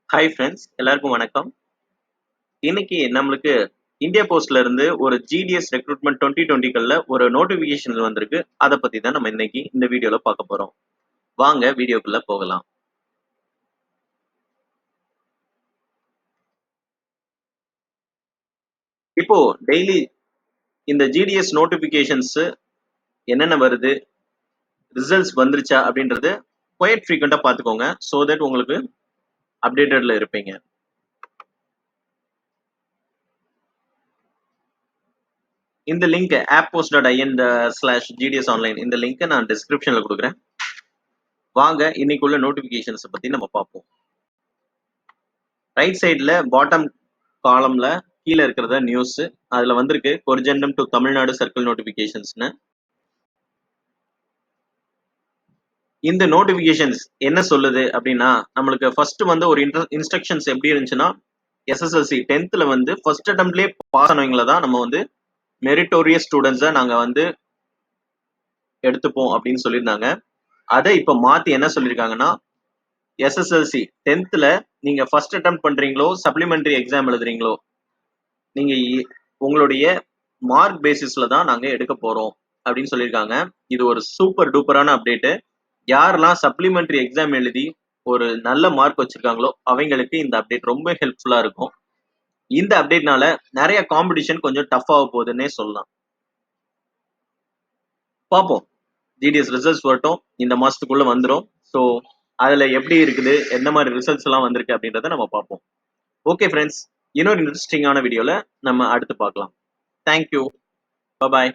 Hi friends, எல்லாருக்கும் வணக்கம். இன்னைக்கு நம்மளுக்கு இந்தியா போஸ்ட்ல இருந்து ஒரு ஜிடிஎஸ் ரெக்ரூட்மெண்ட் 2020ல ஒரு நோட்டிபிகேஷன் வந்திருக்கு. அதை பத்தி தான் நம்ம இன்னைக்கு இந்த வீடியோல பார்க்க போறோம். வாங்க வீடியோக்குள்ள போகலாம். இப்போ டெய்லி இந்த ஜிடிஎஸ் நோட்டிபிகேஷன்ஸ் என்னென்ன வருது, ரிசல்ட்ஸ் வந்துருச்சா அப்படின்றது குவைட் ஃப்ரீக்வெண்டா பார்த்துக்கோங்க. ஸோ தட் உங்களுக்கு அப்டேட்டட்ல இருப்பீங்க. இந்த லிங்க் apppost.in/gds online இந்த லிங்கை நான் டிஸ்கிரிப்ஷன்ல கொடுக்குறேன். வாங்க இன்னைக்குள்ள நோட்டிபிகேஷன்ஸ் பத்தி நம்ம பார்ப்போம். ரைட் சைட்ல பாட்டம் காலம்ல கீழே இருக்கிறத நியூஸ் அதுல வந்திருக்கு கொர்ஜெண்டம் டு தமிழ்நாடு சர்க்கிள் நோட்டிபிகேஷன்ஸ்னு. இந்த நோட்டிபிகேஷன்ஸ் என்ன சொல்லுது அப்படின்னா, நம்மளுக்கு ஃபர்ஸ்ட் வந்து ஒரு இன்ஸ்ட்ரக்ஷன்ஸ் எப்படி இருந்துச்சுன்னா, எஸ்எஸ்எல்சி 10th வந்து ஃபர்ஸ்ட் அட்டம்ப்ட்லேயே பாஸ் ஆனவங்கள தான் நம்ம வந்து மெரிட்டோரியஸ் ஸ்டூடெண்ட்ஸை நாங்க வந்து எடுத்துப்போம் அப்படின்னு சொல்லியிருந்தாங்க. அதை இப்ப மாத்தி என்ன சொல்லியிருக்காங்கன்னா, எஸ்எஸ்எல்சி 10th நீங்க ஃபர்ஸ்ட் அட்டெம்ப்ட் பண்றீங்களோ சப்ளிமெண்டரி எக்ஸாம் எழுதுறீங்களோ, நீங்க உங்களுடைய மார்க் பேசிஸ்ல தான் நாங்க எடுக்க போறோம் அப்படின்னு சொல்லியிருக்காங்க. இது ஒரு சூப்பர் டூப்பரான அப்டேட். யாரெல்லாம் சப்ளிமெண்டரி எக்ஸாம் எழுதி ஒரு நல்ல மார்க் வச்சிருக்காங்களோ அவங்களுக்கு இந்த அப்டேட் ரொம்ப ஹெல்ப்ஃபுல்லா இருக்கும். இந்த அப்டேட்னால நிறைய காம்படிஷன் கொஞ்சம் டஃப் ஆக போகுதுன்னே சொல்லலாம். பார்ப்போம், ஜிடிஎஸ் ரிசல்ட்ஸ் வரட்டும், இந்த மாசத்துக்குள்ள வந்துடும். ஸோ அதுல எப்படி இருக்குது, எந்த மாதிரி ரிசல்ட்ஸ் எல்லாம் வந்திருக்கு அப்படின்றத நம்ம பார்ப்போம். ஓகே ஃப்ரெண்ட்ஸ், இன்னொரு இன்ட்ரெஸ்டிங்கான வீடியோல நம்ம அடுத்து பார்க்கலாம். தேங்க்யூ, பாய்.